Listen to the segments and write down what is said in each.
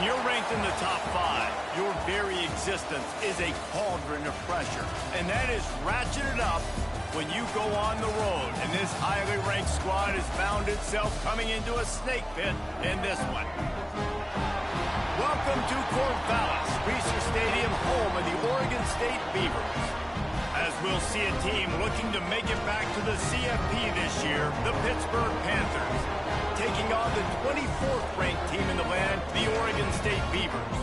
When you're ranked in the top 5, your very existence is a cauldron of pressure. And that is ratcheted up when you go on the road. And this highly ranked squad has found itself coming into a snake pit in this one. Welcome to Corvallis, Reser Stadium, home of the Oregon State Beavers. As we'll see a team looking to make it back to the CFP this year, the Pittsburgh Panthers, taking on the 24th ranked team in the land, the Oregon State Beavers.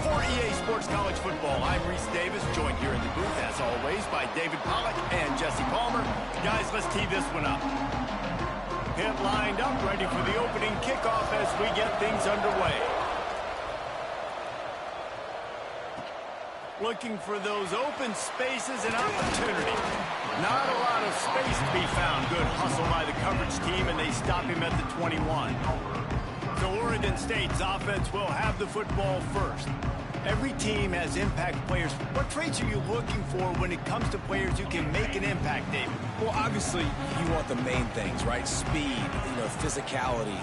For EA Sports College Football, I'm Reese Davis, joined here in the booth, as always, by David Pollack and Jesse Palmer. Guys, let's tee this one up. Pitt lined up, ready for the opening kickoff as we get things underway. Looking for those open spaces and opportunity. Not a lot of space to be found. Good hustle by the coverage team, and they stop him at the 21. So Oregon State's offense will have the football first. Every team has impact players. What traits are you looking for when it comes to players who can make an impact, David? Well, obviously, you want the main things, right? Speed, physicality,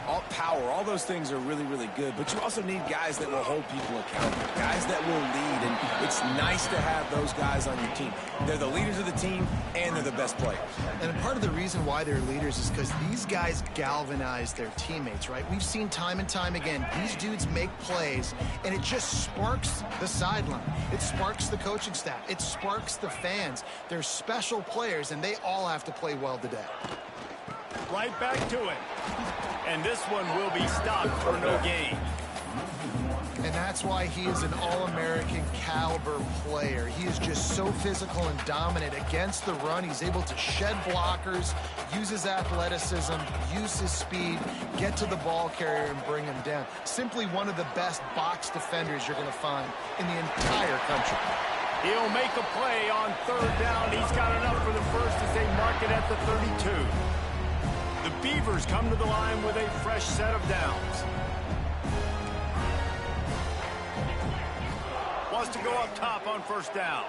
all power, all those things are really, really good. But you also need guys that will hold people accountable, guys that will lead. And it's nice to have those guys on your team. They're the leaders of the team, and they're the best players. And part of the reason why they're leaders is because these guys galvanize their teammates, right? We've seen time and time again, these dudes make plays, and it just sparks the sideline. It sparks the coaching staff. It sparks the fans. They're special players, and they all have to play well today. Right back to it. And this one will be stopped for no gain. And that's why he is an All-American caliber player. He is just so physical and dominant against the run. He's able to shed blockers, use his athleticism, use his speed, get to the ball carrier and bring him down. Simply one of the best box defenders you're going to find in the entire country. He'll make a play on third down. He's got enough for the first as they mark it at the 32. The Beavers come to the line with a fresh set of downs. Wants to go up top on first down.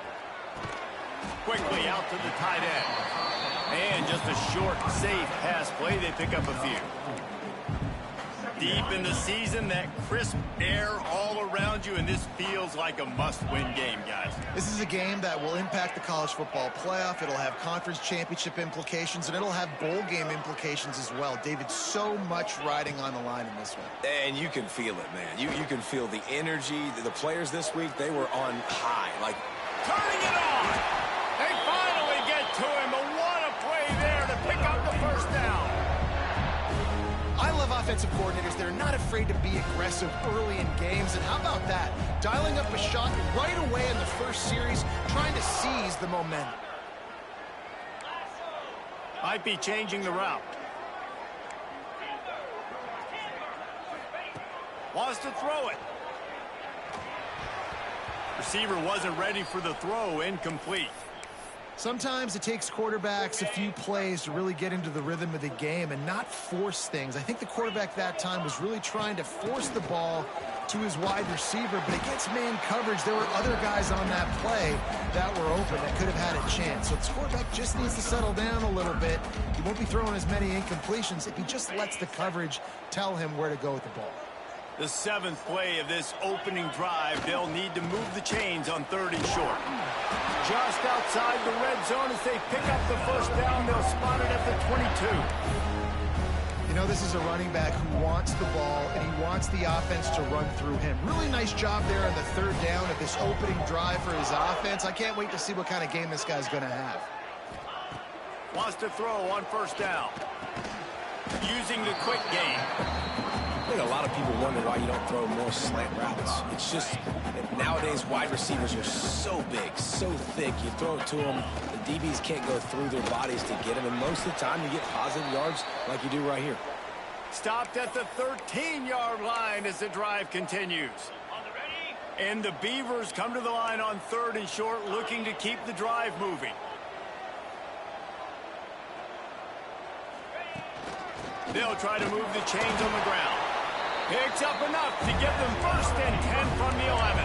Quickly out to the tight end. And just a short, safe pass play. They pick up a few. Deep in the season, that crisp air all around you, and this feels like a must-win game, guys. This is a game that will impact the college football playoff. It'll have conference championship implications, and it'll have bowl game implications as well. David, so much riding on the line in this one. And you can feel it, man. You can feel the energy. The players this week, they were on high. Turning it on! They finally get to him, but what a play there to pick up the first down. I love offensive coordinators. They're not afraid to be aggressive early in games. And how about that? Dialing up a shot right away in the first series, trying to seize the momentum. Might be changing the route. Wants to throw it. Receiver wasn't ready for the throw, incomplete. Sometimes it takes quarterbacks a few plays to really get into the rhythm of the game and not force things. I think the quarterback that time was really trying to force the ball to his wide receiver, but against man coverage, there were other guys on that play that were open that could have had a chance. So this quarterback just needs to settle down a little bit. He won't be throwing as many incompletions if he just lets the coverage tell him where to go with the ball. The 7th play of this opening drive, they'll need to move the chains on 3rd and short. Just outside the red zone as they pick up the first down, they'll spot it at the 22. You know, this is a running back who wants the ball, and he wants the offense to run through him. Really nice job there on the 3rd down of this opening drive for his offense. I can't wait to see what kind of game this guy's going to have. Wants to throw on first down. Using the quick game. I think a lot of people wonder why you don't throw more slant routes. It's just nowadays wide receivers are so big, so thick. You throw it to them, the DBs can't go through their bodies to get them, and most of the time you get positive yards like you do right here. Stopped at the 13-yard line as the drive continues. And the Beavers come to the line on 3rd and short, looking to keep the drive moving. They'll try to move the chains on the ground. Picks up enough to give them 1st and 10 from the 11.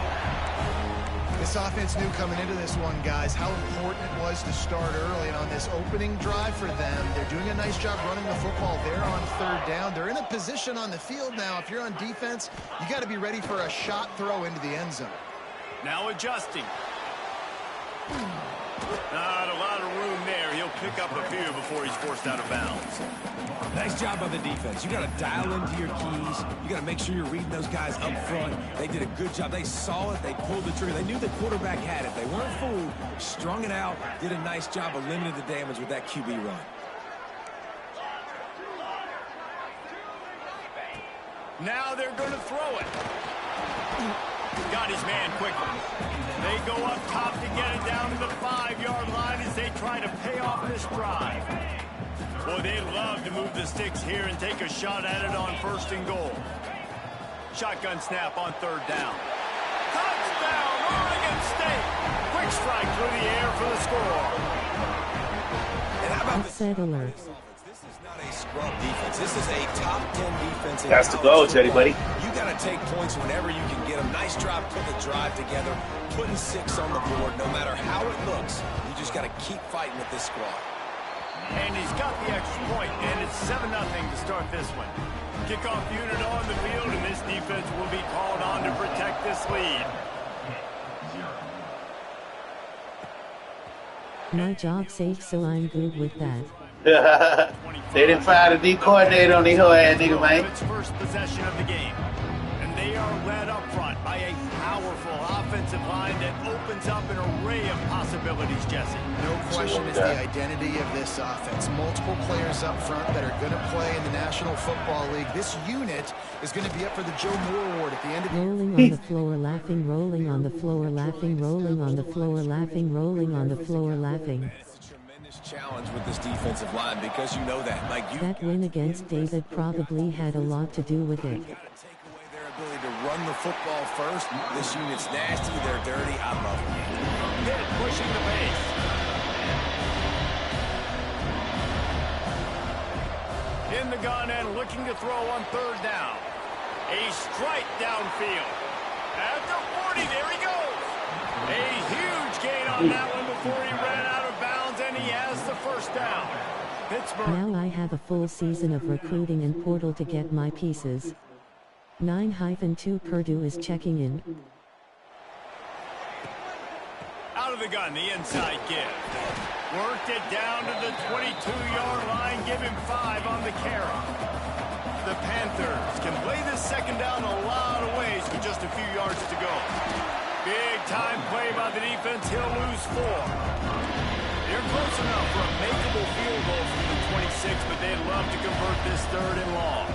This offense knew coming into this one, guys, how important it was to start early. And on this opening drive for them, they're doing a nice job running the football there on third down. They're in a position on the field now. If you're on defense, you got to be ready for a shot throw into the end zone. Now adjusting. Not a lot of room there. He'll pick up a few before he's forced out of bounds. Nice job by the defense. You got to dial into your keys. You got to make sure you're reading those guys up front. They did a good job. They saw it. They pulled the trigger. They knew the quarterback had it. They weren't fooled. Strung it out. Did a nice job of limiting the damage with that QB run. Now they're going to throw it. Got his man quickly. They go up top to get it down to the 5-yard line as they try to pay off this drive. Boy, they love to move the sticks here and take a shot at it on 1st and goal. Shotgun snap on 3rd down. Touchdown, Oregon State. Quick strike through the air for the score. And how about Offset alert. This is not a scrub defense. This is a top 10 defense. That's the goal, Teddy, buddy. You got to take points whenever you can get them. Nice job putting the drive together, putting 6 on the board. No matter how it looks, you just got to keep fighting with this squad. And he's got the extra point, and it's 7-0 to start this one. Kickoff unit on the field, and this defense will be called on to protect this lead. My job safe, so I'm good with that. They didn't fire the D coordinator on the whole ass nigga, man. It's first possession of the game. And they are led up front by a powerful offensive line that opens up an array of possibilities, Jesse. No question it's the identity of this offense. Multiple players up front that are going to play in the National Football League. This unit is going to be up for the Joe Moore Award at the end of the year. Rolling on the floor, laughing, rolling on the floor, laughing, rolling on the floor, laughing, rolling on the floor, laughing. Challenge with this defensive line because you know that. That win against David probably had a lot to do with it. Take away their ability to run the football first. This unit's nasty. They're dirty. I love them. Pitt pushing the pace. In the gun and looking to throw on 3rd down. A strike downfield. At the 40, there he goes. A huge gain on that one before he ran out of bounds, and he has the 1st down. Pittsburgh. Now I have a full season of recruiting and portal to get my pieces. 9-2 Purdue is checking in. Out of the gun, the inside give. Worked it down to the 22-yard line, give him 5 on the carry. The Panthers can play this 2nd down a lot of ways with just a few yards to go. Big time play by the defense. He'll lose 4. They're close enough for a makeable field goal from the 26, but they'd love to convert this 3rd and long.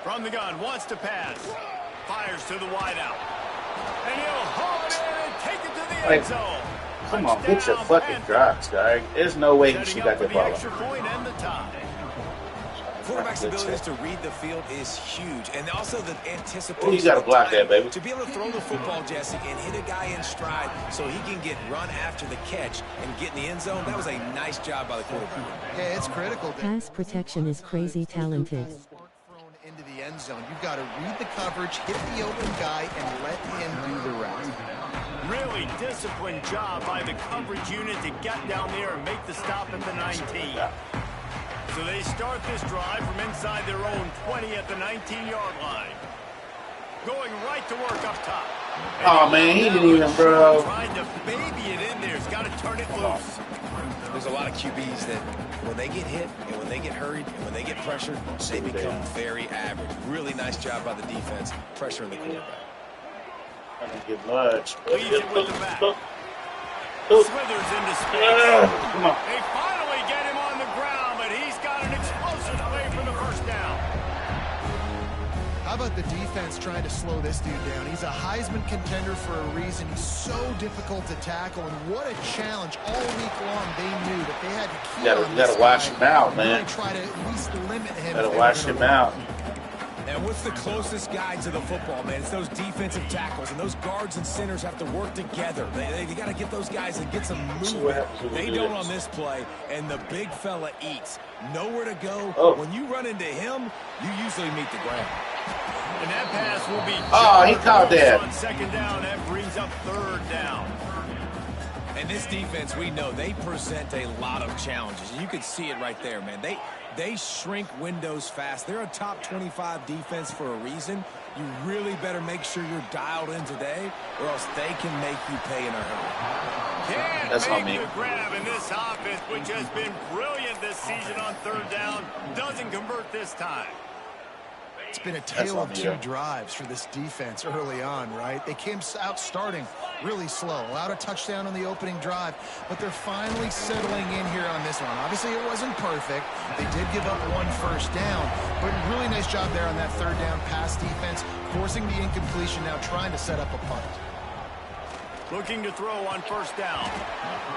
From the gun, wants to pass. Fires to the wideout. And he'll haul it in and take it to the end zone. Come on, get your fucking drops, guy. There's no way you should got that ball. Extra point and the tie. Quarterback's ability to read the field is huge, and also the anticipation. Oh, you got to block that, baby. To be able to throw the football, Jesse, and hit a guy in stride so he can get run after the catch and get in the end zone, that was a nice job by the quarterback. Yeah, it's critical. Pass protection is crazy talented. Into the end zone. You've got to read the coverage, hit the open guy, and let him do the rest. Really disciplined job by the coverage unit to get down there and make the stop at the 19. So they start this drive from inside their own 20 at the 19-yard line. Going right to work up top. Oh, man, he didn't even, bro. Trying to baby it in there. He's got to turn it loose. There's a lot of QBs that when they get hit and when they get hurried and when they get pressured, they become very average. Really nice job by the defense, pressuring the quarterback. I didn't get much. Leads it with the back. Slithers into space. Come on. They finally get him on the ground, but he's got an explosive play for the 1st down. How about the defense trying to slow this dude down? He's a Heisman contender for a reason. He's so difficult to tackle, and what a challenge all week long. They knew that they had to keep You gotta watch him out, man. Really try to at least limit him. Gotta watch him out. And what's the closest guy to the football, man? It's those defensive tackles, and those guards and centers have to work together. They got to get those guys and get some movement. They don't on this play, and the big fella eats. Nowhere to go. When you run into him, you usually meet the ground. And that pass will be he caught that. On second down. That brings up third down. And this defense, we know, they present a lot of challenges. You can see it right there, man. They shrink windows fast. They're a top 25 defense for a reason. You really better make sure you're dialed in today, or else they can make you pay in a hurry. That's on me. The grab in this offense, which has been brilliant this season on third down, doesn't convert this time. It's been a tale of two drives for this defense early on, right? They came out starting really slow, allowed a touchdown on the opening drive, but they're finally settling in here on this one. Obviously, it wasn't perfect. They did give up one first down, but really nice job there on that third down pass defense, forcing the incompletion, now trying to set up a punt. Looking to throw on first down.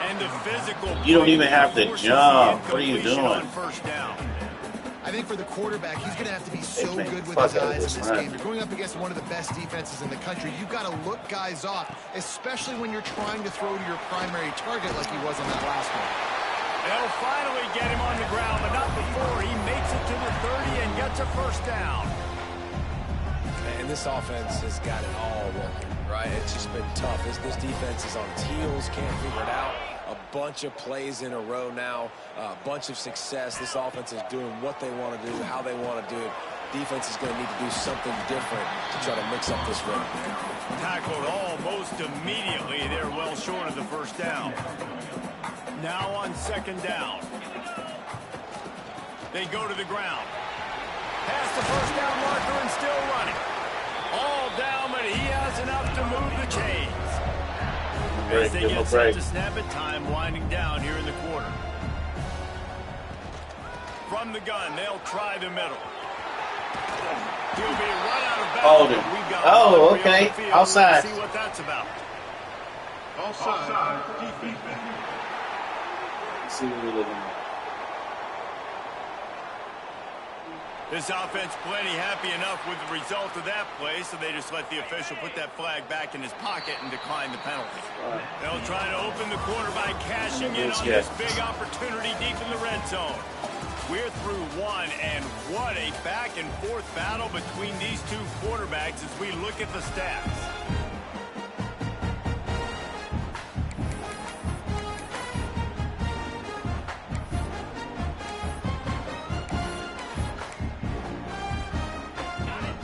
And the physical. You don't even have to jump. What are you doing? First down. I think for the quarterback, he's going to have to be so good with his eyes in this game. You're going up against one of the best defenses in the country. You've got to look guys off, especially when you're trying to throw to your primary target like he was on that last one. They'll finally get him on the ground, but not before he makes it to the 30 and gets a first down. And this offense has got it all working, right? It's just been tough. This defense is on its heels, can't figure it out. A bunch of plays in a row now, a bunch of success. This offense is doing what they want to do, how they want to do it. Defense is going to need to do something different to try to mix up this run. Tackled almost immediately. They're well short of the first down. Now on second down. They go to the ground. Past the first down marker and still running. All down, but he has enough to move the chains. As they get set to snap it, time winding down here in the quarter. From the gun, they'll try the middle. He'll be run out of bounds. Oh, okay. Outside. See what that's about. Offside. Let's see what we're looking at. This offense plenty happy enough with the result of that play, so they just let the official put that flag back in his pocket and decline the penalty. They'll try to open the quarter by cashing in on this big opportunity deep in the red zone. We're through one, and what a back-and-forth battle between these two quarterbacks as we look at the stats.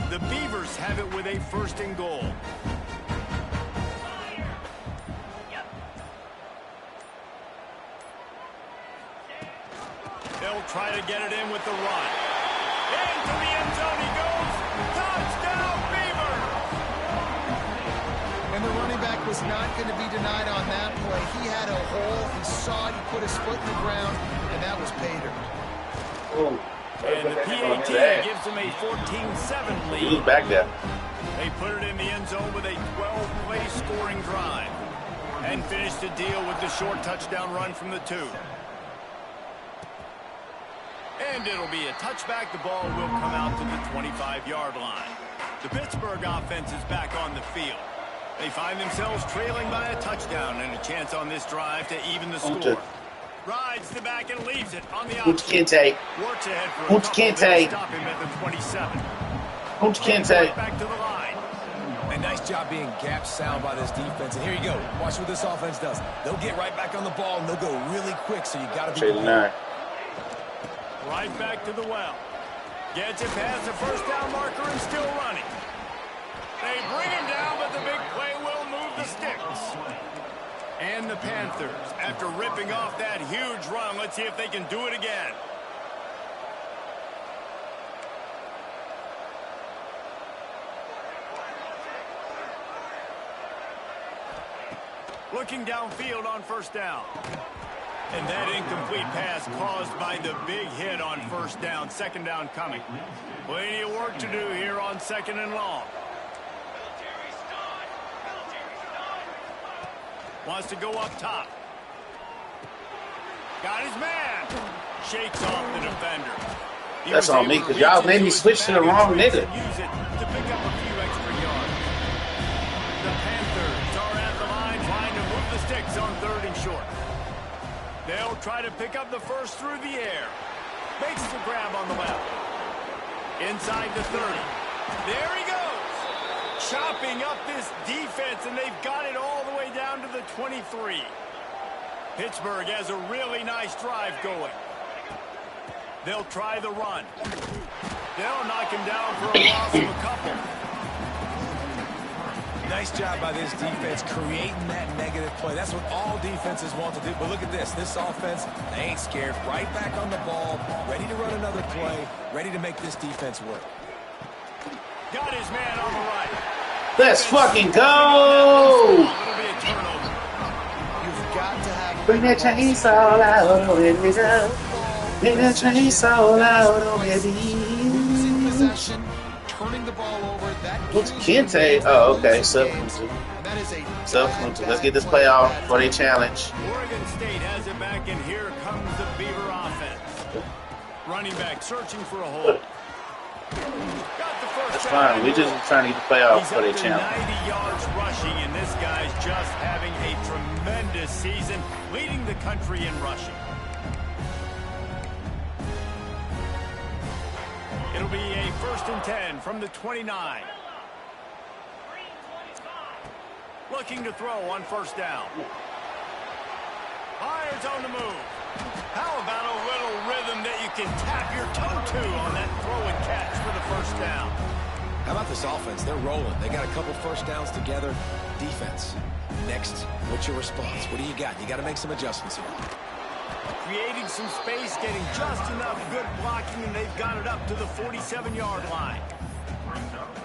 The Beavers have it with a first and goal. They'll try to get it in with the run. Into the end zone he goes. Touchdown, Beavers! And the running back was not going to be denied on that play. He had a hole. He saw it. He put his foot in the ground, and that was pay dirt. Oh. And the PAT gives them a 14-7 lead. He was back there. They put it in the end zone with a 12-play scoring drive. And finish the deal with the short touchdown run from the 2. And it'll be a touchback. The ball will come out to the 25-yard line. The Pittsburgh offense is back on the field. They find themselves trailing by a touchdown and a chance on this drive to even the score. Rides the back and leaves it on the outside. Works ahead for a couple. Stop him at the 27. Right back to the line. And nice job being gap sound by this defense. And here you go. Watch what this offense does. They'll get right back on the ball, and they'll go really quick, so you got to be prepared. Right back to the well. Gets it past the first down marker and still running. They bring him down, but the big play will move the sticks. And the Panthers, after ripping off that huge run, let's see if they can do it again. Looking downfield on first down. And that incomplete pass caused by the big hit on first down. Second down coming. Plenty of work to do here on second and long. Wants to go up top. Got his man. Shakes off the defender. That's on me, because y'all made me switch to the wrong nigga. Use it to pick up a few extra yards. The Panthers are at the line trying to move the sticks on 3rd and short. They'll try to pick up the first through the air. Makes the grab on the left. Inside the 30. There he goes. Chopping up this defense, and they've got it all the way down to the 23. Pittsburgh has a really nice drive going. They'll try the run. They'll knock him down for a loss of a couple. Nice job by this defense creating that negative play. That's what all defenses want to do. But look at this. This offense, they ain't scared. Right back on the ball, ready to run another play, ready to make this defense work. Got his man on the right. Let's fucking go! It'll be a turnover. You've got to have... Bring that chainsaw out, oh, it is out. Bring that chainsaw out, oh, it Losing is. possession, turning the ball over, that What's Kente? Oh, okay, substitute. that is a Substitute. Let's get this play off for their challenge. Oregon State has it back, and here comes the Beaver offense. Running back searching for a hole. Got the first That's down. fine. We just trying to get the play off He's for their up to challenge. 90 yards rushing, and this guy's just having a tremendous season, leading the country in rushing. It'll be a 1st and 10 from the 29. Looking to throw on 1st down. Fires on the move. How about a little rhythm that you can tap your toe to on that throw and catch for the 1st down? How about this offense? They're rolling. They got a couple 1st downs together. Defense. Next, what's your response? What do you got? You got to make some adjustments here. Creating some space, getting just enough good blocking, and they've got it up to the 47-yard line.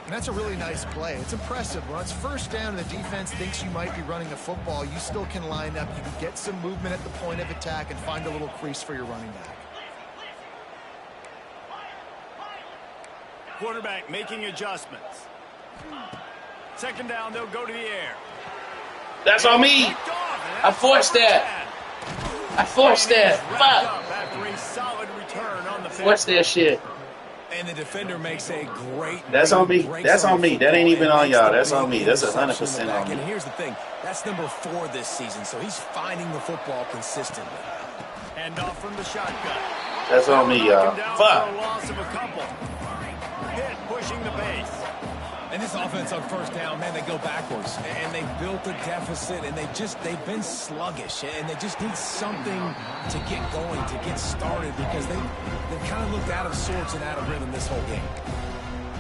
And that's a really nice play. It's impressive. When it's 1st down and the defense thinks you might be running a football, you still can line up. You can get some movement at the point of attack and find a little crease for your running back. Quarterback making adjustments. 2nd down, they'll go to the air. That's on me. I forced that. I forced that. Fuck. After a solid return on the Forced that shit. And the defender makes a great... That's on me. That's on me. That ain't even on y'all. That's on me. That's 100% on me. And here's the thing. That's number 4 this season, so he's finding the football consistently. Hand off from the shotgun. That's on me, y'all. Fuck. For a loss of a couple. Pitt pushing the pace. And this offense on 1st down, man, they go backwards. And they built a deficit, and they've been sluggish. And they just need something to get going, to get started, because they've kind of looked out of sorts and out of rhythm this whole game.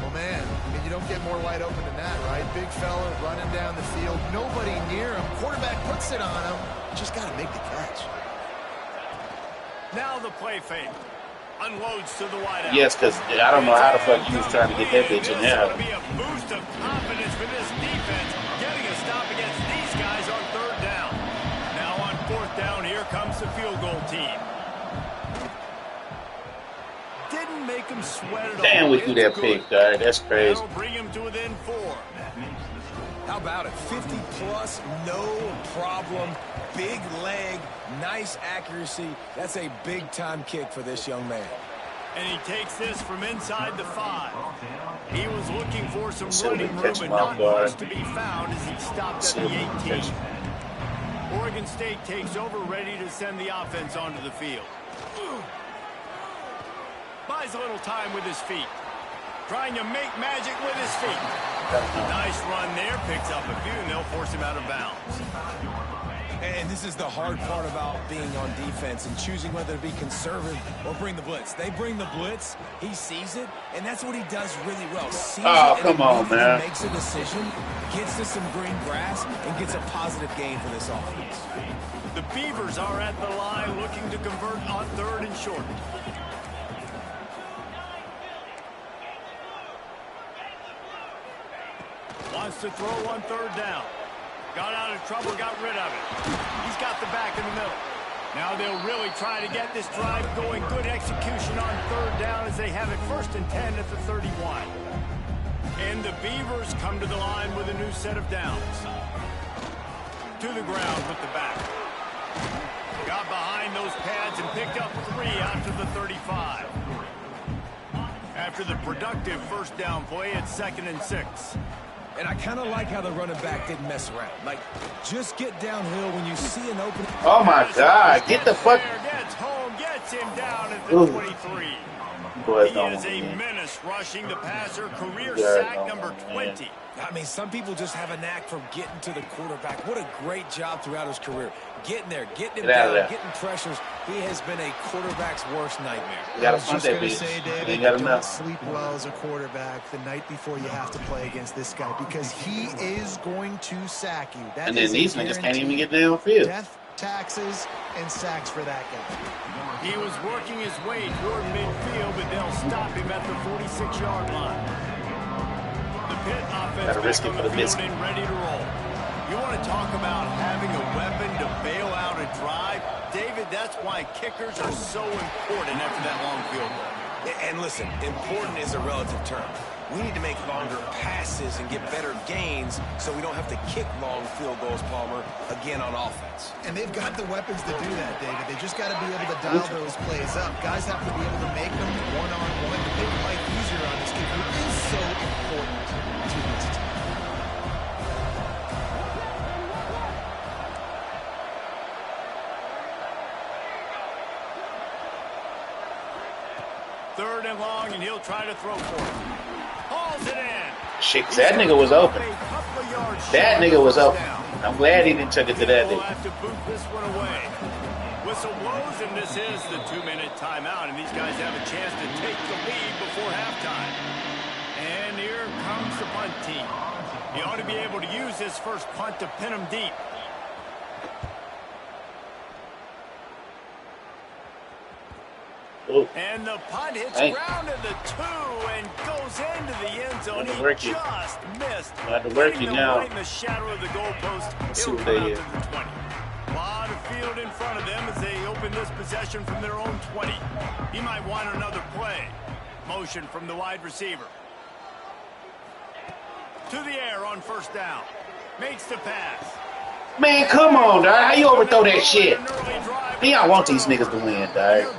Well, man, I mean, you don't get more wide open than that, right? Big fella running down the field, nobody near him. Quarterback puts it on him. Just got to make the catch. Now the play fake. Unloads to the wideout. Yes, because I don't know how the fuck you was trying to get that bitch in This ought there. to be a boost of confidence for this defense, getting a stop against these guys on 3rd down. Now on 4th down, here comes the field goal team. Didn't make him sweat at all. Damn, we threw that pick, guy. That's crazy. That'll bring him to within 4. How about it? 50 plus, no problem. Big leg, nice accuracy. That's a big-time kick for this young man. And he takes this from inside the 5. He was looking for some running room, catch but him off not guard. much to be found as he stopped at the 18. Oregon State takes over, ready to send the offense onto the field. Buys a little time with his feet. Trying to make magic with his feet. Nice run there. Picks up a few, and they'll force him out of bounds. And this is the hard part about being on defense and choosing whether to be conservative or bring the blitz. They bring the blitz, he sees it, and that's what he does really well. Sees Oh, it come on, immediately man. makes a decision, gets to some green grass, and gets a positive gain for this offense. The Beavers are at the line looking to convert on 3rd and short. Wants to throw on 3rd down. Got out of trouble, got rid of it. He's got the back in the middle. Now they'll really try to get this drive going. Good execution on 3rd down as they have it 1st and 10 at the 31. And the Beavers come to the line with a new set of downs. To the ground with the back. Got behind those pads and picked up 3 out to the 35. after the productive first down play at 2nd and 6. And I kind of like how the running back didn't mess around. Like, just get downhill when you see an opening. Oh, my God. Get the fuck. Gets home, gets him down at the 23. He is a menace rushing the passer, career sack number 20. I mean, some people just have a knack for getting to the quarterback. What a great job throughout his career. Getting there, getting him down, getting pressures. He has been a quarterback's worst nightmare. I was just going to say, David, you don't sleep well as a quarterback the night before you have to play against this guy because he is going to sack you. That and then these niggas can't even get downfield. Death, taxes, and sacks for that guy. He was working his way toward midfield, but they'll stop him at the 46-yard line. The Pitt offense back on the field and ready to roll. You want to talk about having a weapon to bail out a drive? David, that's why kickers are so important after that long field goal. And listen, important is a relative term. We need to make longer passes and get better gains so we don't have to kick long field goals, Palmer, again on offense. And they've got the weapons to do that, David. They just got to be able to dial those plays up. Guys have to be able to make them one-on-one to make life easier on this kid who is so important to this team. Third and long, and he'll try to throw for it. Hauls it in. Shit, that nigga was open. That nigga was open. I'm glad he didn't take it to that nigga. Have to boot this one away. Whistle blows, and this is the 2-minute timeout, and these guys have a chance to take the lead before halftime. And here comes the punt team. He ought to be able to use his first punt to pin him deep. Ooh. And the punt hits ground at the 2 and goes into the end zone. He just missed. Had to work you now. Right in the shadow of the goalpost. Let's see He'll what come they out to the 20. A lot of field in front of them as they open this possession from their own 20. He might want another play. Motion from the wide receiver. To the air on first down. Makes the pass. Man, come on, dog. How you overthrow that shit? Y'all want these niggas to win, dog.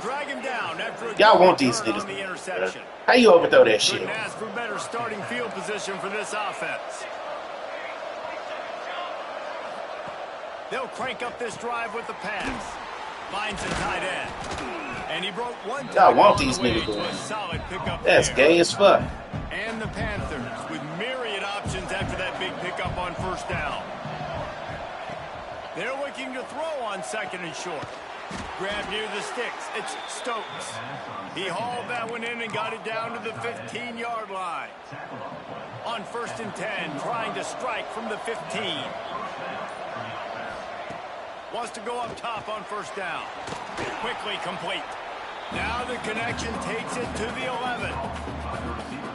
Y'all want these niggas to win. How you overthrow that shit? Couldn't ask for better starting field position for this offense. They'll crank up this drive with the pass. Finds a tight end. And he broke one. Y'all want these niggas to win. That's gay as fuck. And the Panthers with myriad options after that big pickup on first down. They're looking to throw on 2nd and short. Grab near the sticks. It's Stokes. He hauled that one in and got it down to the 15-yard line. On 1st and 10, trying to strike from the 15. Wants to go up top on first down. Quickly complete. Now the connection takes it to the 11.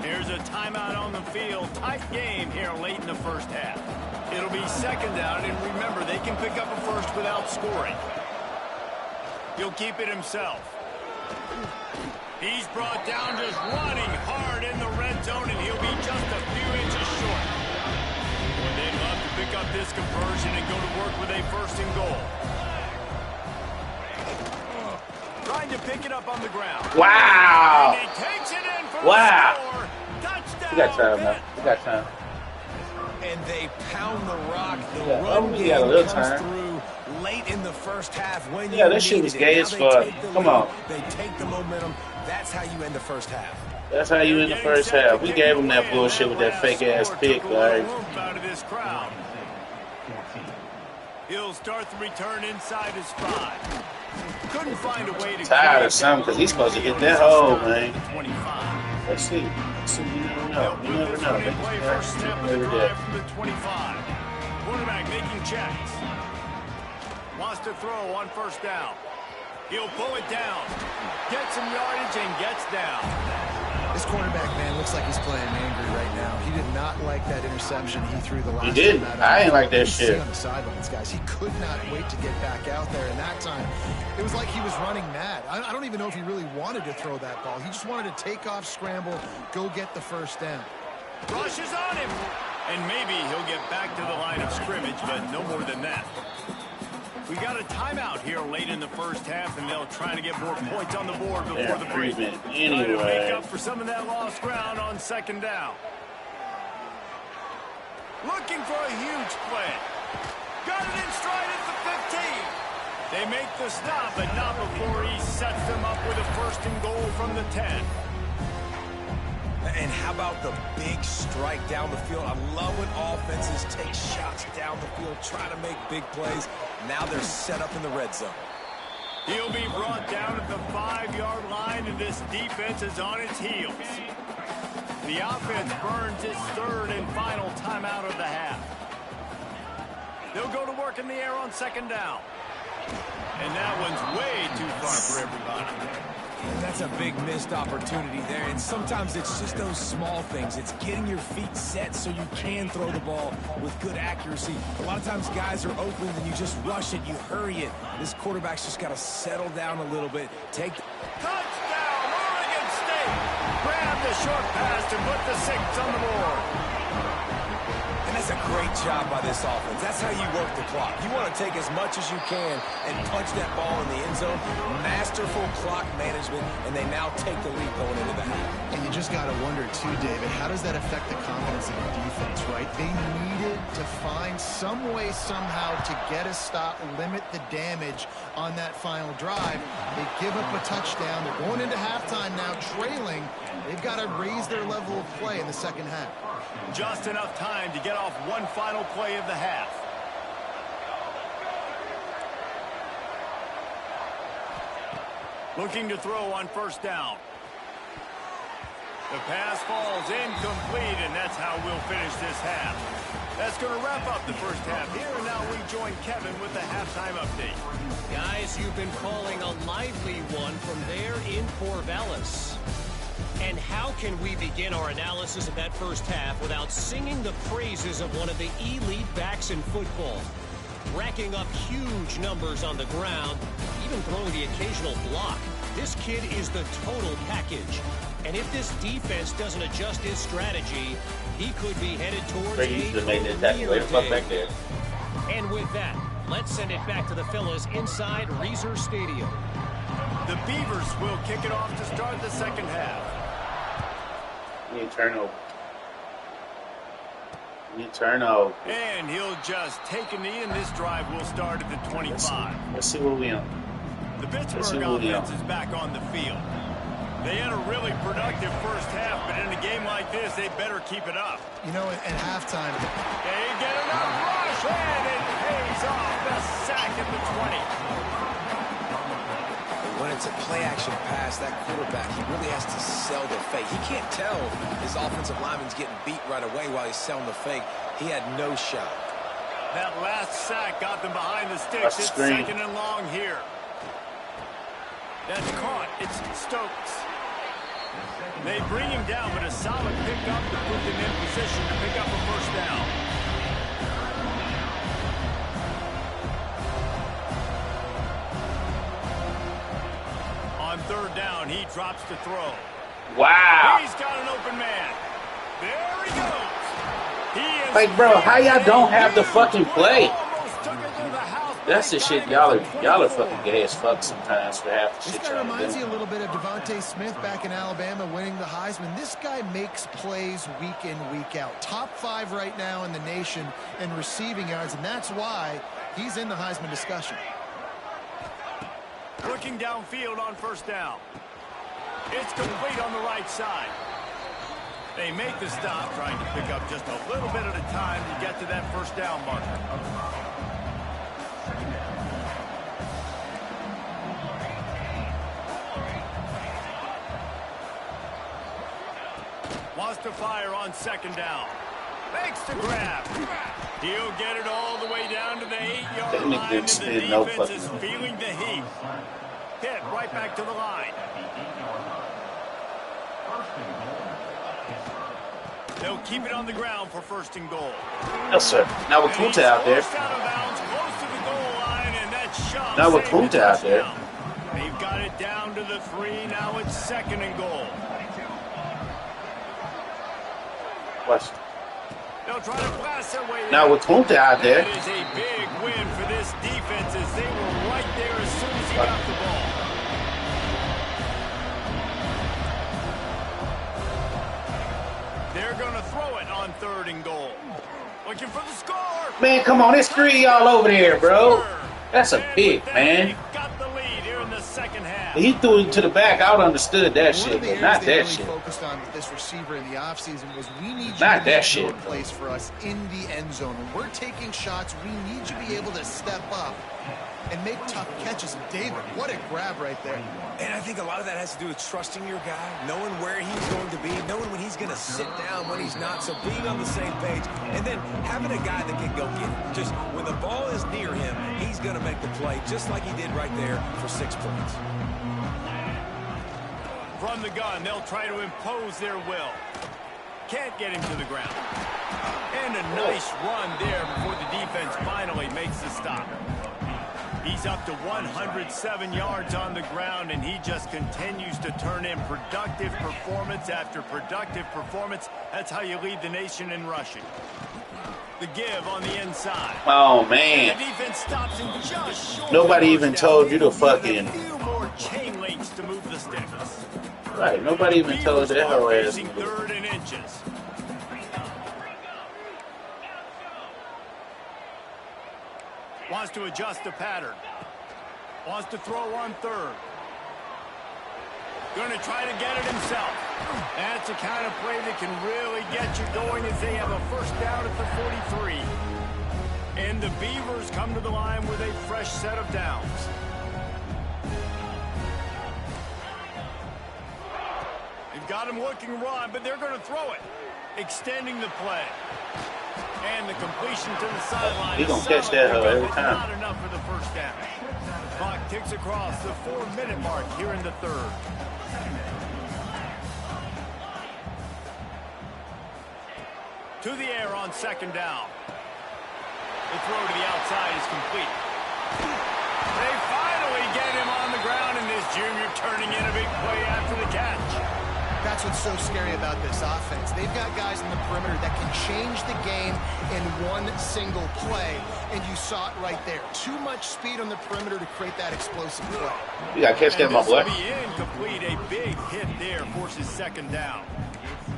Here's a timeout on the field. Tight game here late in the first half. It'll be 2nd down, and remember, they can pick up a first without scoring. He'll keep it himself. He's brought down just running hard in the red zone, and he'll be just a few inches short. Boy, they'd love to pick up this conversion and go to work with a 1st and goal. Trying to pick it up on the ground. Wow. And he takes it in for wow. the score. Touchdown. We got time, man. We got time. And they pound the rock. The Yeah, run we got a little comes time. through late in the first half. When Yeah, you that shit need was it. gay Now as they fuck. take the Come lead. on. They take the momentum. That's how you end the first half. That's how you in the first half. We gave him that bullshit with that fake ass pick, like. He'll start the return inside his 5. Couldn't find a way to Tired of something because he's supposed to get that hole, man. 25. Let's see. Let's see. You never know. You never know. They play first snap of the drive from the 25. Quarterback making checks. Wants to throw on first down. He'll pull it down. Gets some yardage and gets down. This quarterback, man, looks like he's playing angry right now. He did not like that interception he threw the last time. He didn't. I ain't like that shit. On the sidelines, guys. He could not wait to get back out there. And that time, it was like he was running mad. I don't even know if he really wanted to throw that ball. He just wanted to take off, scramble, go get the first down. Rushes on him. And maybe he'll get back to the line of scrimmage, but no more than that. We got a timeout here late in the first half, and they'll try to get more points on the board before the break. Anyway. Trying to make up for some of that lost ground on second down. Looking for a huge play. Got it in stride at the 15. They make the stop, but not before he sets them up with a first and goal from the 10. And how about the big strike down the field? I love when offenses take shots down the field, trying to make big plays. Now they're set up in the red zone. He'll be brought down at the 5-yard line, and this defense is on its heels. The offense burns its third and final timeout of the half. They'll go to work in the air on second down. And that one's way too far for everybody. And that's a big missed opportunity there. And sometimes it's just those small things. It's getting your feet set so you can throw the ball with good accuracy. A lot of times guys are open and you just rush it, you hurry it. This quarterback's just got to settle down a little bit. Touchdown, Oregon State! Grab the short pass to put the 6 on the board. And that's a great job by this offense. That's how you work the clock. You want to take as much as you can and punch that ball in the end zone. Masterful clock management, and they now take the lead going into the half. And you just got to wonder, too, David, how does that affect the confidence of the defense, right? They needed to find some way, somehow, to get a stop, limit the damage on that final drive. They give up a touchdown. They're going into halftime now, trailing. They've got to raise their level of play in the second half. Just enough time to get off one final play of the half. Looking to throw on first down. The pass falls incomplete, and that's how we'll finish this half. That's going to wrap up the first half here, and now we join Kevin with the halftime update. Guys, you've been calling a lively one from there in Corvallis. And how can we begin our analysis of that first half without singing the praises of one of the elite backs in football? Racking up huge numbers on the ground, even throwing the occasional block. This kid is the total package. And if this defense doesn't adjust his strategy, he could be headed towards a career day. And with that, let's send it back to the fellas inside Reser Stadium. The Beavers will kick it off to start the second half. Need turnover. Need turnover. And he'll just take a knee, and this drive will start at the 25. Let's see what we on. The Pittsburgh offense is back on the field. They had a really productive first half, but in a game like this, they better keep it up. You know, at halftime, they get enough rush, and it pays off the sack at the 20. When it's a play-action pass, that quarterback, he really has to sell the fake. He can't tell his offensive lineman's getting beat right away while he's selling the fake. He had no shot. That last sack got them behind the sticks. It's second and long here. That's caught. It's Stokes. They bring him down, but a solid pickup to put them in position to pick up a first down. On third down, he drops to throw. Wow. He's got an open man. There he goes. He is like, bro, how y'all don't have the fucking play? That's the shit y'all are fucking gay as fuck sometimes for half the shit y'all do. This guy reminds you a little bit of Devontae Smith back in Alabama winning the Heisman. This guy makes plays week in, week out. Top 5 right now in the nation in receiving yards, and that's why he's in the Heisman discussion. Looking downfield on first down. It's complete on the right side. They make the stop, trying to pick up just a little bit at a time to get to that first down marker. Wants to fire on second down. Makes the grab. He'll get it all the way down to the 8-yard line, and the defense is feeling the heat. Pitt right back to the line. They'll keep it on the ground for first and goal. Yes, sir. Now with Kunta out there. Now with Kunta out there. They've got it down to the 3. Now it's second and goal. Watch. They'll try to blast their way in. Now with Kunta out there. That is a big win for this defense as they were right there as soon as he got the ball. They're going to throw it on 3rd and goal. Looking for the score. Man, come on. There's 3 y'all over there, bro. That's a pick, man. Got the lead here in the second half. He threw it to the back. I would have understood that shit, but not that shit. Focused on with this receiver in the offseason was we need you not to that shit. place for us in the end zone. When we're taking shots, we need you to be able to step up and make tough catches. And David, what a grab right there. And I think a lot of that has to do with trusting your guy, knowing where he's going to be, knowing when he's going to sit down, when he's not, so being on the same page, and then having a guy that can go get it. Just when the ball is near him, he's going to make the play, just like he did right there for 6 points. From the gun, they'll try to impose their will. Can't get him to the ground. And a nice run there before the defense finally makes the stop. He's up to 107 yards on the ground, and he just continues to turn in productive performance after productive performance. That's how you lead the nation in rushing. The give on the inside. Oh, man. The defense stops him just short. Nobody even told you to fucking... A few more chain links to move the sticks. Right, nobody even told that whole ass. 3rd and inches. Wants to adjust the pattern. Wants to throw on 3rd. Going to try to get it himself. That's the kind of play that can really get you going as they have a 1st down at the 43. And the Beavers come to the line with a fresh set of downs. They've got him looking run, but they're going to throw it. Extending the play. And the completion to the sideline. He's going to catch that every time. Not enough for the 1st down. Clock ticks across the 4-minute mark here in the 3rd. To the air on 2nd down. The throw to the outside is complete. They finally get him on the ground, and this junior turning in a big play after the catch. That's what's so scary about this offense. They've got guys in the perimeter that can change the game in one single play, and you saw it right there. Too much speed on the perimeter to create that explosive play. You got to catch that, my boy. This will be incomplete. A big hit there forces 2nd down.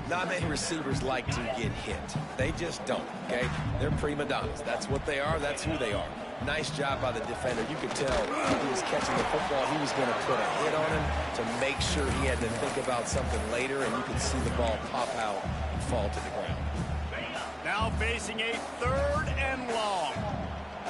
Not many receivers like to get hit. They just don't, okay? They're prima donnas. That's what they are. That's who they are. Nice job by the defender. You could tell he was catching the football. He was going to put a hit on him to make sure he had to think about something later, and you could see the ball pop out and fall to the ground. Now facing a 3rd and long.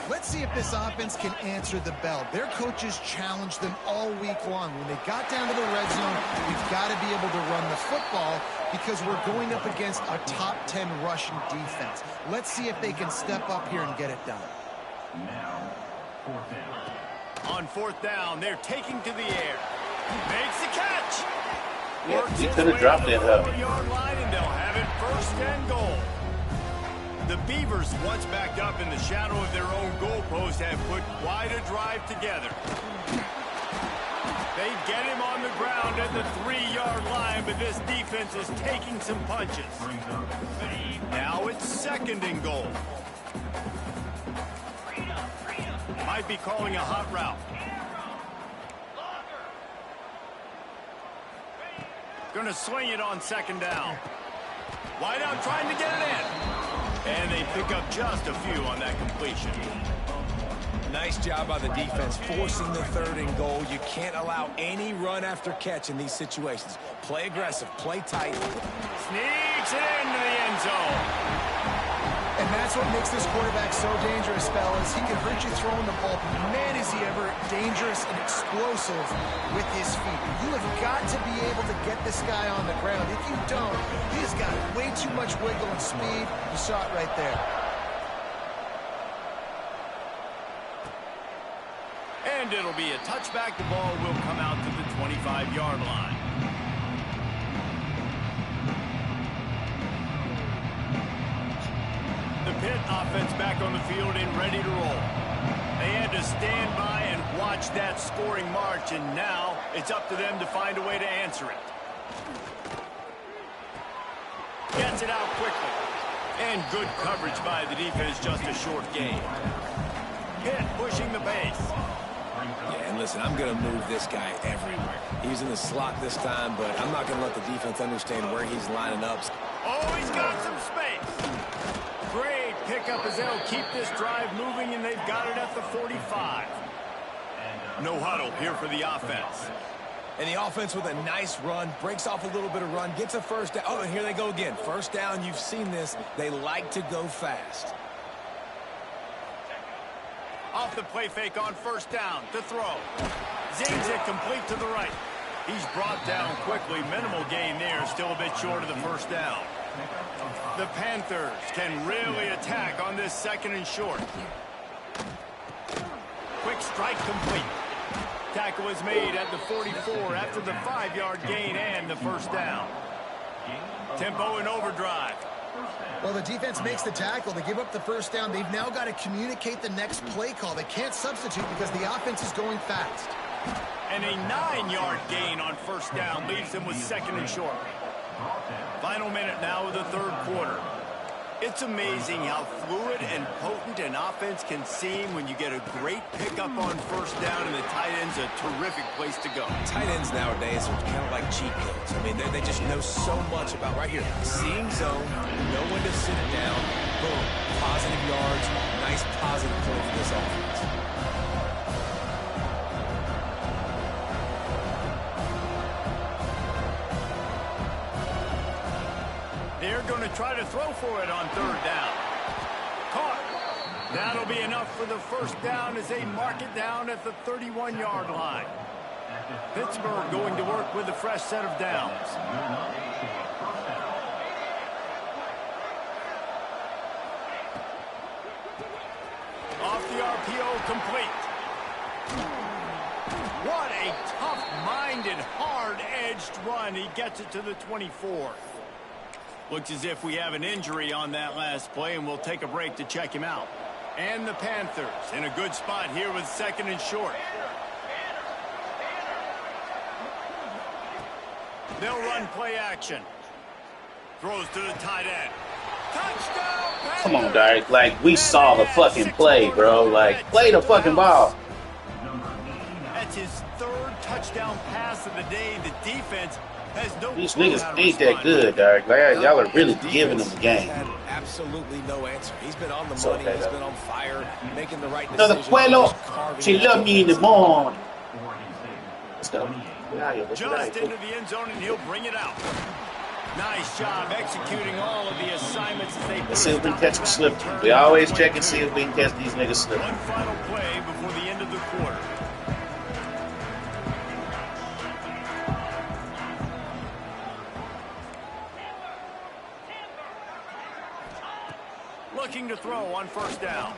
Let's see if this offense can answer the bell. Their coaches challenged them all week long. When they got down to the red zone, we've got to be able to run the football because we're going up against a top 10 rushing defense. Let's see if they can step up here and get it done. Now, 4th down. On 4th down, they're taking to the air. Makes the catch. Yeah, he could have dropped it up. 40-yard line, and they'll have it 1st and goal. The Beavers, once backed up in the shadow of their own goalpost, have put quite a drive together. They get him on the ground at the 3-yard line, but this defense is taking some punches. Now it's 2nd and goal. Might be calling a hot route. Going to swing it on 2nd down. Wide out trying to get it in. And they pick up just a few on that completion. Nice job by the defense forcing the 3rd and goal. You can't allow any run after catch in these situations. Play aggressive, play tight. Sneaks it into the end zone. And that's what makes this quarterback so dangerous, fellas. He can hurt you throwing the ball, but man, is he ever dangerous and explosive with his feet. You have got to be able to get this guy on the ground. If you don't, he's got way too much wiggle and speed. You saw it right there. And it'll be a touchback. The ball will come out to the 25-yard line. The Pitt offense back on the field and ready to roll. They had to stand by and watch that scoring march, and now it's up to them to find a way to answer it. Gets it out quickly. And good coverage by the defense, just a short gain. Pitt pushing the base. Yeah, and listen, I'm going to move this guy everywhere. He's in the slot this time, but I'm not going to let the defense understand where he's lining up. Oh, he's got some space. Great pickup as they'll keep this drive moving, and they've got it at the 45. No huddle here for the offense. And the offense with a nice run, breaks off a little bit of run, gets a first down. Oh, and here they go again. First down, you've seen this. They like to go fast. Off the play fake on first down to throw. Zings it complete to the right. He's brought down quickly. Minimal gain there, still a bit short of the first down. The Panthers can really attack on this second and short. Quick strike complete. Tackle was made at the 44 after the 5-yard gain and the first down. Tempo in overdrive. Well, the defense makes the tackle. They give up the first down. They've now got to communicate the next play call. They can't substitute because the offense is going fast. And a 9-yard gain on first down leaves them with second and short. Final minute now of the third quarter. It's amazing how fluid and potent an offense can seem when you get a great pickup on first down, and the tight end's a terrific place to go. Tight ends nowadays are kind of like cheat codes. I mean, they just know so much about right here. Seeing zone, know when to sit it down, boom, positive yards, nice positive play for this offense. They're going to try to throw for it on third down. Caught. That'll be enough for the first down as they mark it down at the 31-yard line. Pittsburgh going to work with a fresh set of downs. Off the RPO, complete. What a tough-minded, hard-edged run. He gets it to the 24. Looks as if we have an injury on that last play, and we'll take a break to check him out. And the Panthers in a good spot here with second and short. They'll run play action. Throws to the tight end. Touchdown, Panthers! Come on, Derek. Like, we saw the fucking play, bro. Like, play the fucking ball. That's his third touchdown pass of the day. The defense has no. These niggas ain't that good, Derek. Like, y'all are really giving them the game. Had absolutely no answer. He's been on the money. Okay, he's been on fire, making the right Another decision. Puelo. She loved me in the morning. Let's go. Just into the end zone, and he'll bring it out. Nice job executing all of the assignments as they. Let's see if we can catch them slipping. We always check and see if we can catch these niggas slipping. One final play before the end of the quarter. Looking to throw on first down.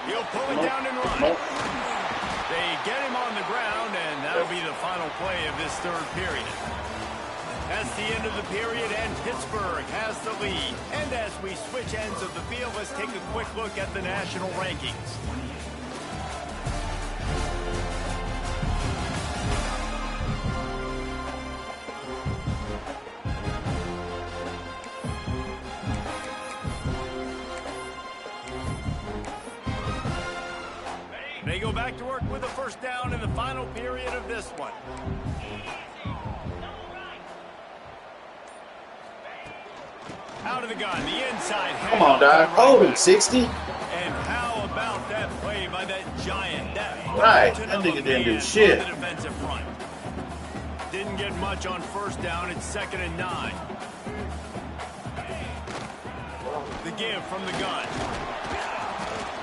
He'll pull it down and run. They get him on the ground, and that'll be the final play of this third period. That's the end of the period, and Pittsburgh has the lead. And as we switch ends of the field, let's take a quick look at the national rankings. They go back to work with a first down in the final period of this one. Out of the gun, the inside. Come on, Doc. Hold him, 60. And how about that play by that giant? Right, that nigga didn't do shit. The defensive front. Didn't get much on first down. It's 2nd and 9. The give from the gun.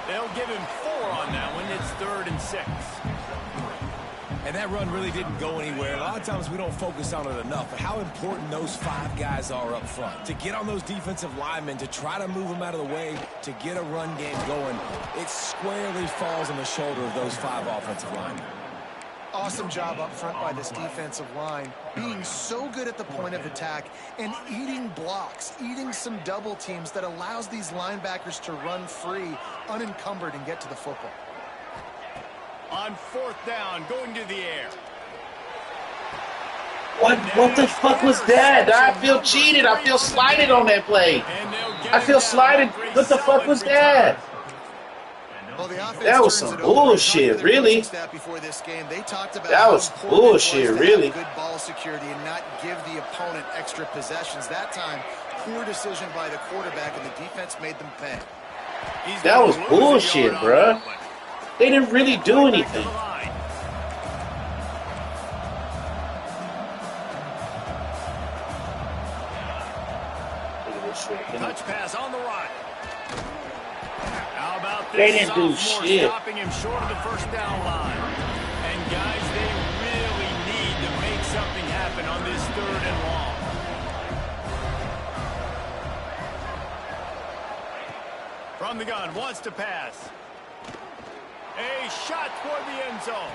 They'll give him 4 on that one. It's 3rd and 6. And that run really didn't go anywhere. A lot of times we don't focus on it enough, but how important those 5 guys are up front. To get on those defensive linemen, to try to move them out of the way, to get a run game going, it squarely falls on the shoulder of those 5 offensive linemen. Awesome job up front by this defensive line, being so good at the point of attack and eating blocks, eating some double teams that allows these linebackers to run free, unencumbered, and get to the football. On 4th down, going to the air. What the fuck was that? I feel cheated. I feel slighted on that play. I feel slighted. What the fuck was that? Well, that was some bullshit, really. That was bullshit, really. Good ball security and not give the opponent extra possessions. That time, poor decision by the quarterback, and the defense made them pay. That was bullshit, bruh. They didn't really do anything. Touch pass on the right. How about this? They didn't do shit. Stopping him short of the first down line. And guys, they really need to make something happen on this 3rd and long. From the gun, wants to pass. A shot toward the end zone.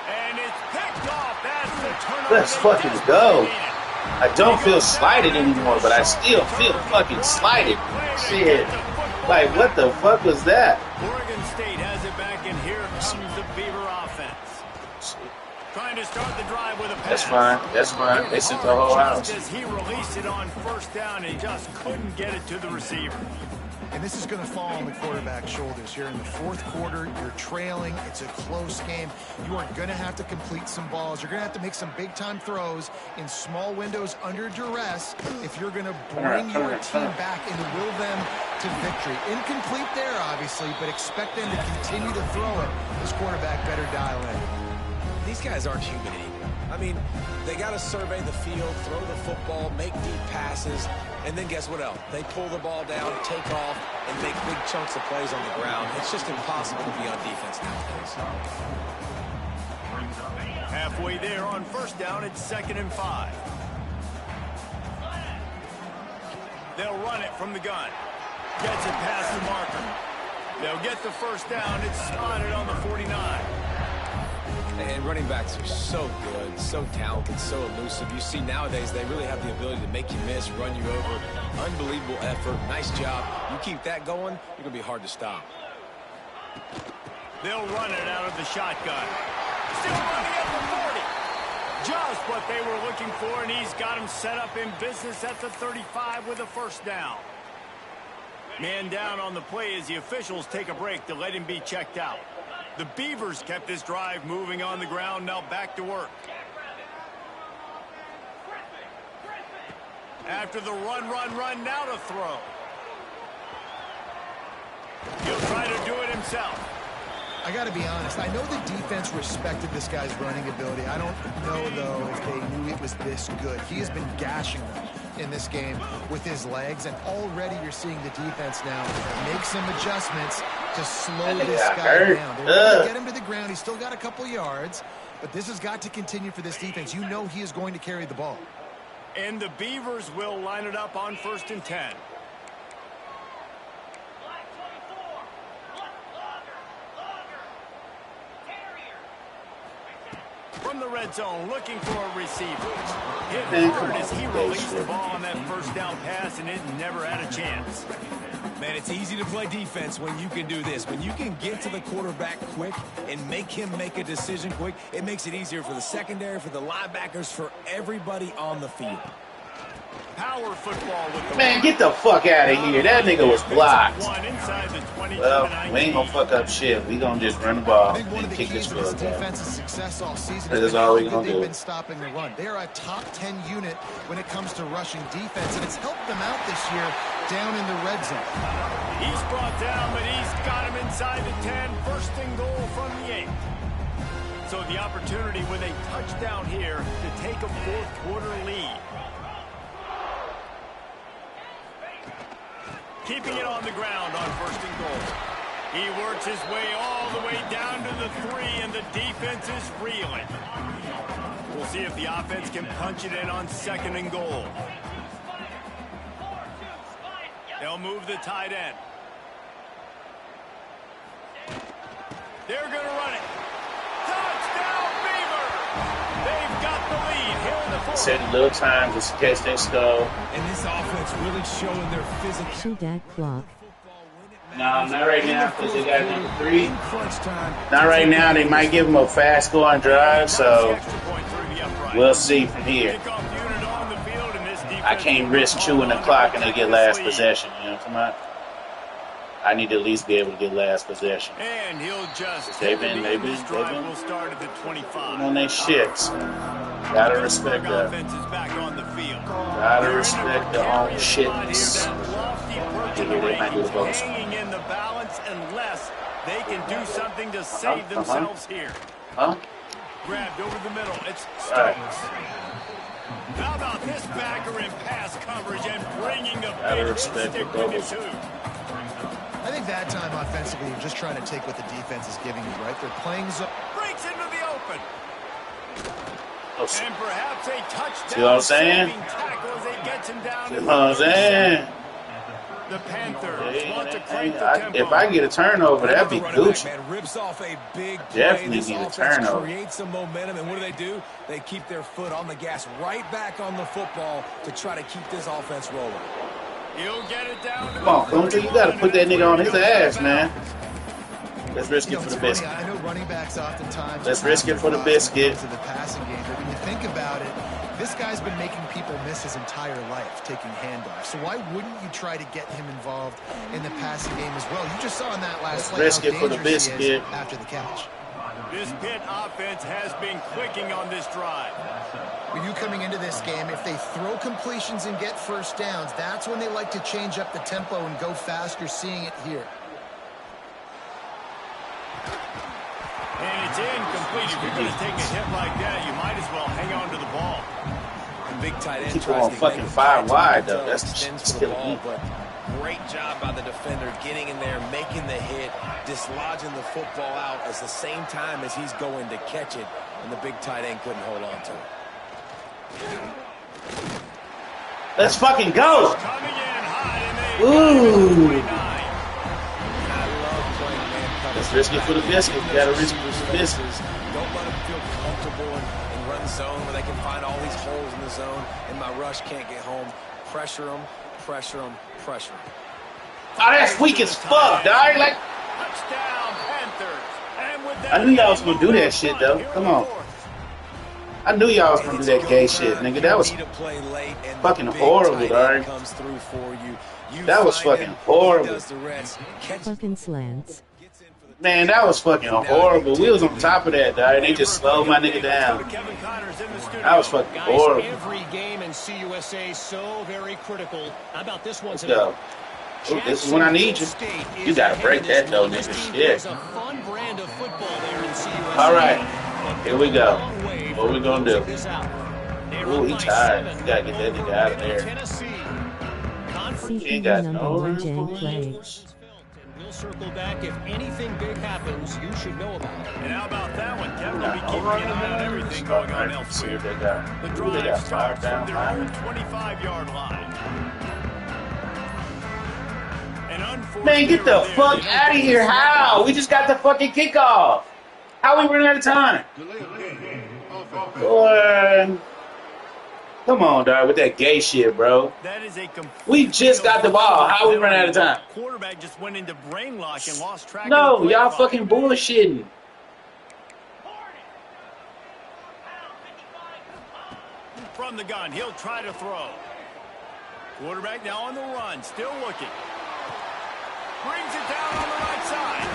And it's picked off. That's the turnover. Let's fucking go. I don't feel slighted anymore, but I still feel fucking slighted. Shit. Like, what the fuck was that? Oregon State has it back, and here comes the Beaver offense. Trying to start the drive with a pass. That's fine. That's fine. They sent the whole house. As he released it on 1st down, and just couldn't get it to the receiver. And this is going to fall on the quarterback's shoulders here in the 4th quarter. You're trailing. It's a close game. You are going to have to complete some balls. You're going to have to make some big-time throws in small windows under duress if you're going to bring your team back and will them to victory. Incomplete there, obviously, but expect them to continue to throw it. This quarterback better dial in. These guys aren't human anymore. I mean, they got to survey the field, throw the football, make deep passes, and then guess what else? They pull the ball down, take off, and make big chunks of plays on the ground. It's just impossible to be on defense nowadays. Halfway there on 1st down, it's 2nd and 5. They'll run it from the gun. Gets it past the marker. They'll get the 1st down. It's spotted on the 49. And running backs are so good, so talented, so elusive. You see nowadays they really have the ability to make you miss, run you over. Unbelievable effort. Nice job. You keep that going, you're going to be hard to stop. They'll run it out of the shotgun. Still running at the 40. Just what they were looking for, and he's got him set up in business at the 35 with a 1st down. Man down on the play as the officials take a break to let him be checked out. The Beavers kept this drive moving on the ground, now back to work. After the run, now to throw. He'll try to do it himself. I got to be honest. I know the defense respected this guy's running ability. I don't know, though, if they knew it was this good. He has been gashing them in this game with his legs, and already you're seeing the defense now make some adjustments to slow this guy down. They're going to get him to the ground. He's still got a couple yards, but this has got to continue for this defense. You know he is going to carry the ball. And the Beavers will line it up on 1st and 10. From the red zone, looking for a receiver. Hit hard as he released the ball on that 1st down pass, and it never had a chance. Man, it's easy to play defense when you can do this. When you can get to the quarterback quick and make him make a decision quick, it makes it easier for the secondary, for the linebackers, for everybody on the field. Power football with the Man, get the fuck out of here. That nigga was blocked. Well, we ain't gonna fuck up shit. We gonna just run the ball and kick this field goal. That's all we gonna do. Been stopping the run. They're a top 10 unit when it comes to rushing defense, and it's helped them out this year down in the red zone. He's brought down, but he's got him inside the 10. 1st and goal from the 8. So the opportunity with a touchdown here to take a 4th quarter lead. Keeping it on the ground on 1st and goal. He works his way all the way down to the 3, and the defense is reeling. We'll see if the offense can punch it in on 2nd and goal. They'll move the tight end. They're going to run it. Touchdown, Beavers! They've got the lead here in the 4th. Setting little time just in case they skull. And this offense really showing their physical. Shoot that clock. No, not right now because they got number 3. Not right now. They might give them a fast going drive, so We'll see from here. I can't risk chewing the clock and they get last possession. You know what I'm talking about? I need to at least be able to get last possession. And he'll just they've been will start at the 25. on their shits. Gotta respect that. Gotta respect their own shitness. Hanging in the balance unless they can do something to save themselves here. Grabbed over the middle. It's Stokes. How about this backer in pass coverage and bringing the big stick with you too? I think that time offensively, you're just trying to take what the defense is giving you, right? They're playing zone. Breaks into the open. And perhaps a touchdown. See what I'm saying? See what I'm saying? The Panthers want to crank the tempo. If I get a turnover, that'd be Gucci. Man rips off a big play. Definitely this need a offense turnover. Creates some momentum, and what do? They keep their foot on the gas, right back on the football to try to keep this offense rolling. He'll get it down. Come on, Kunta, you got to put that nigga on his ass, man. Let's risk it for the biscuit. I know running backs oftentimes. Let's risk it for the biscuit. To the passing game, but when you think about it, this guy's been making people miss his entire life taking handoffs. So why wouldn't you try to get him involved in the passing game as well? You just saw in that last play risk how it for the dangerous he is biscuit. after the catch. This Pitt offense has been clicking on this drive. When you coming into this game, if they throw completions and get first downs, that's when they like to change up the tempo and go fast. You're seeing it here. And it's incomplete. If you're going to take a hit like that, you might as well hang on to the ball. Big tight end Keep on fucking 5 wide, though. That's killing me. But great job by the defender getting in there, making the hit, dislodging the football out at the same time as he's going to catch it, and the big tight end couldn't hold on to it. Let's fucking go. Coming in high, Ooh. I love playing man coverage. Let's risk it for the biscuit. You gotta risk it for the biscuit. Don't let them feel comfortable and run zone where they can find all these holes in the zone, and my rush can't get home. Pressure them, pressure them, pressure them. Oh, that's weak as fuck, dog. Like, touchdown Panthers. And with that, I knew y'all was gonna do that shit, though. Come on. I knew y'all was gonna do that gay shit, nigga. That was fucking horrible, dog. That was fucking horrible. Fucking slants. Man, that was fucking horrible. We was on top of that, dog. They just slowed my nigga down. That was fucking horrible. Every game in CUSA so very critical. How about this one today? Yo. Ooh, this is when I need you. You gotta break that though, nigga. Shit. All right, here we go. What we gonna do? Ooh, he tired. You gotta get that nigga out of there. He ain't got no range. We'll circle back if anything big happens. You should know about it. And how about that one? Kevin will be keeping an eye on everything going on elsewhere. The drive starts from their own 25-yard line. Man, get the fuck out of here. How? We just got the fucking kickoff. How we running out of time? Boy. Come on, dog, with that gay shit, bro. That is we just got the ball. How we running out of time? Quarterback just went into brain lock and lost track. No, y'all fucking bullshitting. From the gun, he'll try to throw. Quarterback now on the run, still looking. Brings it down on the right side.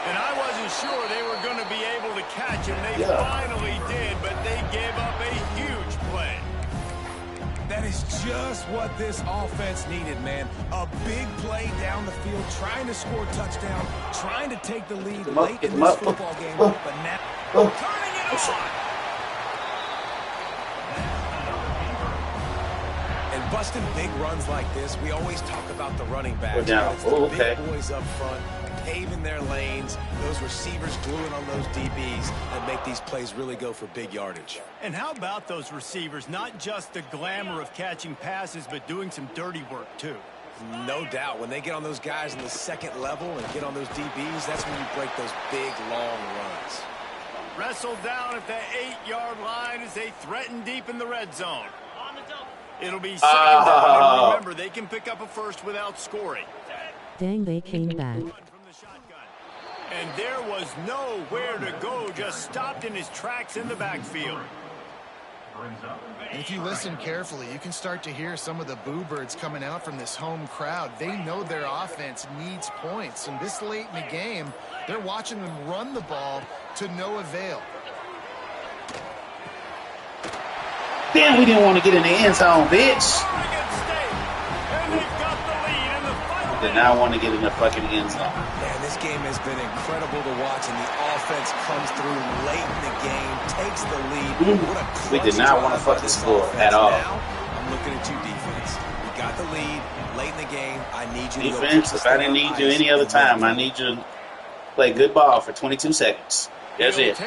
And I wasn't sure they were going to be able to catch him. They finally did, but they gave up a huge play. That is just what this offense needed, man. A big play down the field, trying to score a touchdown, trying to take the lead late in this football game, but now turning it on. And busting big runs like this, we always talk about the running backs. It's the big boys up front, paving their lanes, those receivers gluing on those DBs that make these plays really go for big yardage. And how about those receivers? Not just the glamour of catching passes, but doing some dirty work, too. No doubt. When they get on those guys in the second level and get on those DBs, that's when you break those big, long runs. Wrestled down at the 8-yard line as they threaten deep in the red zone. It'll be second down. Remember, they can pick up a first without scoring. Dang, they came back. And there was nowhere to go, just stopped in his tracks in the backfield. And if you listen carefully, you can start to hear some of the boo birds coming out from this home crowd. They know their offense needs points. And this late in the game, they're watching them run the ball to no avail. Damn, we didn't want to get in the end zone, bitch. Did not want to get in the fucking end zone. Man, this game has been incredible to watch, and the offense comes through late in the game, takes the lead. What a we did not want to fuck the score at all. Now, I'm looking at you, defense. You got the lead late in the game. I need you to defense, if I didn't need you any other time, I need you to play good ball for 22 seconds. That's it.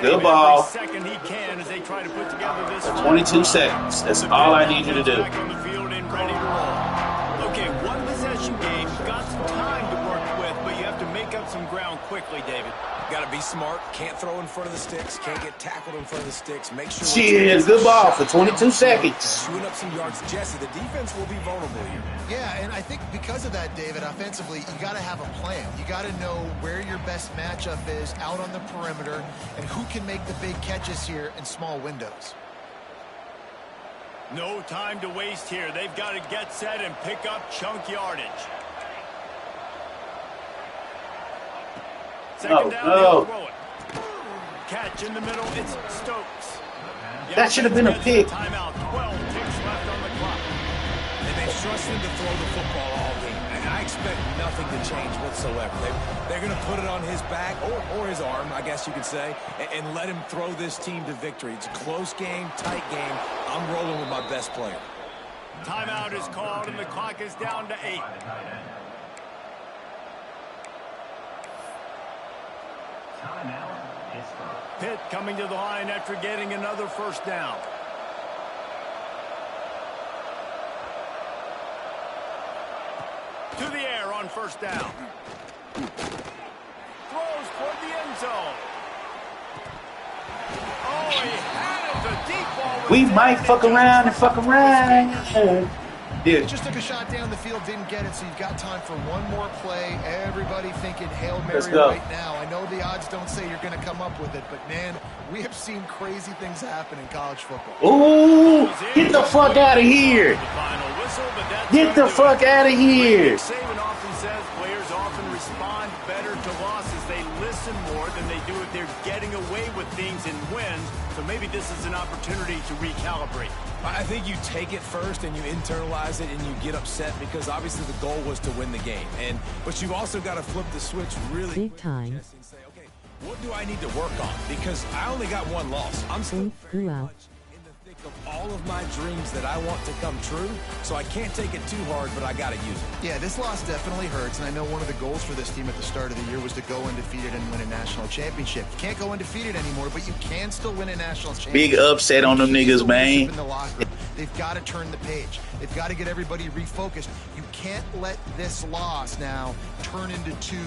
Good ball. Second he can as they try to put together this 22 seconds. That's all I need you to do. Okay, one possession game. You've got some time to work with, but you have to make up some ground quickly, David. Got to be smart. Can't throw in front of the sticks. Can't get tackled in front of the sticks. Make sure. Shit, good ball for 22 seconds. Chewing up some yards. Jesse, the defense will be vulnerable here. Yeah, and I think because of that, David, offensively, you got to have a plan. You got to know where your best matchup is out on the perimeter and who can make the big catches here in small windows. No time to waste here. They've got to get set and pick up chunk yardage. Second down, they'll throw it. Catch in the middle, it's Stokes. That should have been a pick. Timeout, 12 ticks left on the clock. And they've trusted him to throw the football all game. And I expect nothing to change whatsoever. They're going to put it on his back, or his arm, I guess you could say, and let him throw this team to victory. It's a close game, tight game. I'm rolling with my best player. Timeout is called, and the clock is down to 8. Pitt coming to the line after getting another first down. To the air on first down. Throws toward the end zone. Oh, he had it. The deep ball. We might fuck around and fuck around. Dude. Just took a shot down the field, didn't get it, so you've got time for one more play. Everybody thinking Hail Mary right now. I know the odds don't say you're going to come up with it, but, man, we have seen crazy things happen in college football. Ooh, get the fuck out of here. Get the fuck out of here. Saban often says players often respond better to losses. They listen more than they do if they're getting away with things in wins. So maybe this is an opportunity to recalibrate. I think you take it first and you internalize it and you get upset because obviously the goal was to win the game. But you've also got to flip the switch really big time. And say, okay, what do I need to work on? Because I only got one loss. I'm still very much in the thick of all of my dreams that I want to come true. So I can't take it too hard, but I got to use it. Yeah, this loss definitely hurts, and I know one of the goals for this team at the start of the year was to go undefeated and win a national championship. You can't go undefeated anymore, but you can still win a national championship. Big upset on them niggas, man. In the locker room. They've got to turn the page. They've got to get everybody refocused. You can't let this loss now turn into 2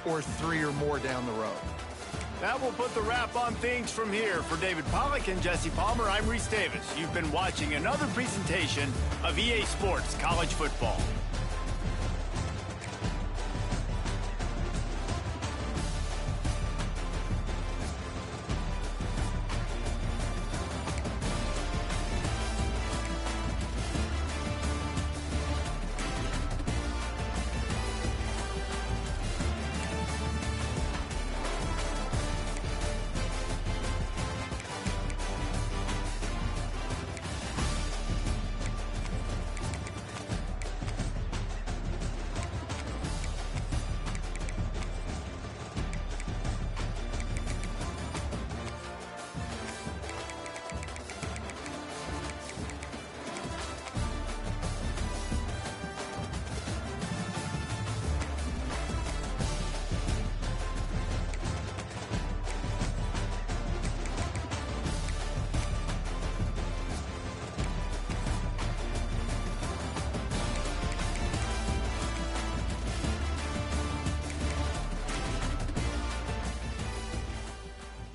or 3 or more down the road. That will put the wrap on things from here. For David Pollack and Jesse Palmer, I'm Reese Davis. You've been watching another presentation of EA Sports College Football.